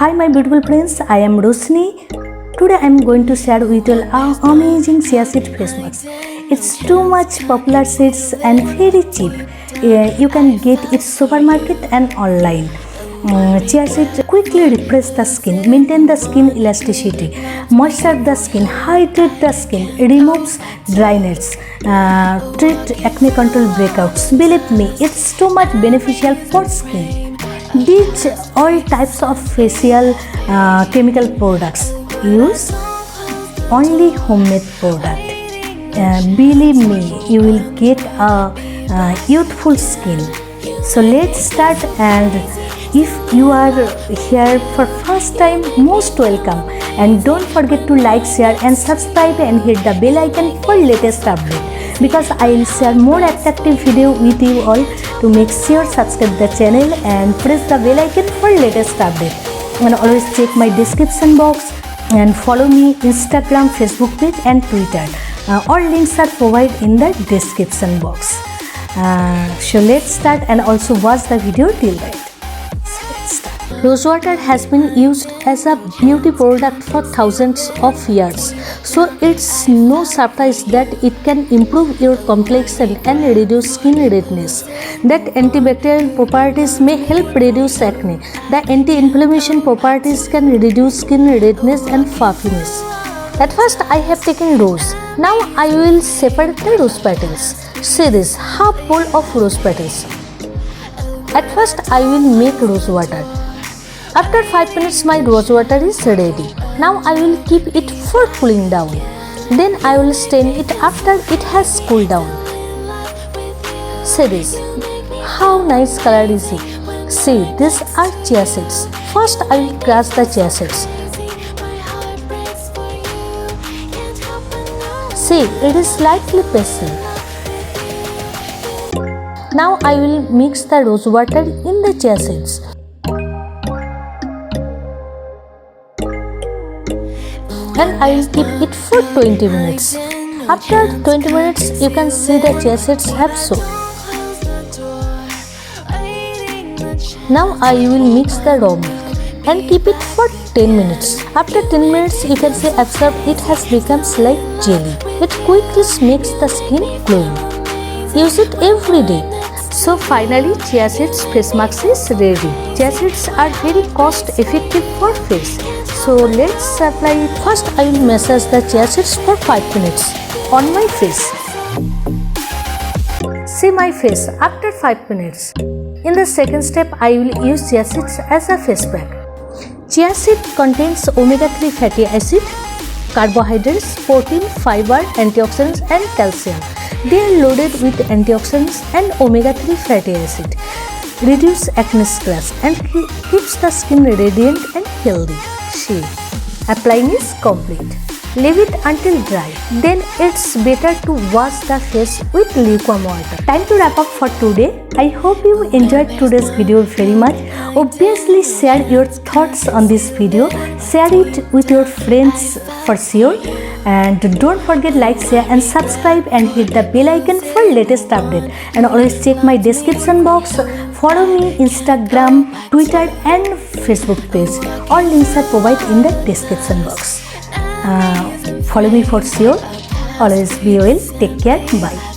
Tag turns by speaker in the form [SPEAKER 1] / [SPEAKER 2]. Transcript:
[SPEAKER 1] Hi my beautiful friends, I am Rosni. Today I am going to share with you an amazing chia seed face mask. It's too much popular seeds and very cheap. You can get it supermarket and online. Chia seed quickly refresh the skin, maintain the skin elasticity, moisture the skin, hydrate the skin, removes dryness, treat acne control breakouts. Believe me, it's too much beneficial for skin. Ditch all types of facial chemical products. Use only homemade product. Believe me, you will get a youthful skin. So let's start, and if you are here for first time, most welcome, and don't forget to like, share and subscribe and hit the bell icon for latest update, because I will share more attractive video with you all. To make sure, subscribe the channel and press the bell icon for latest update, and always check my description box and follow me Instagram, Facebook page and Twitter. All links are provided in the description box. So let's start, and also watch the video till the end. Rosewater has been used as a beauty product for thousands of years, so it's no surprise that it can improve your complexion and reduce skin redness. That antibacterial properties may help reduce acne. The anti-inflammation properties can reduce skin redness and puffiness. At first I have taken rose. Now I will separate the rose petals. See this, half bowl of rose petals. At first I will make rose water. After 5 minutes my rose water is ready. Now I will keep it for cooling down. Then I will stain it after it has cooled down. See this, how nice color is it. See, these are chia seeds. First I will crush the chia seeds. See, it is slightly pasty. Now I will mix the rose water in the chia seeds. And I will keep it for 20 minutes. After 20 minutes, you can see the chia seeds have soaked. Now I will mix the raw milk and keep it for 10 minutes. After 10 minutes, you can see absorb it has become like jelly. It quickly makes the skin glowing. Use it every day. So finally, chia seeds face mask is ready. Chia seeds are very cost effective for face. So let's apply it. First I will massage the chia seeds for 5 minutes on my face. See my face after 5 minutes. In the second step, I will use chia seeds as a face pack. Chia seed contains omega-3 fatty acid, carbohydrates, protein, fiber, antioxidants and calcium. They are loaded with antioxidants and omega-3 fatty acid. Reduce acne scars and keeps the skin radiant and healthy. See, applying is complete. Leave it until dry. Then it's better to wash the face with lukewarm water. Time to wrap up for today. I hope you enjoyed today's video very much. Obviously share your thoughts on this video. Share it with your friends for sure. And don't forget like, share and subscribe and hit the bell icon for latest update. And always check my description box. Follow me Instagram, Twitter and Facebook page. All links are provided in the description box. Follow me for sure. Always be well. Take care. Bye.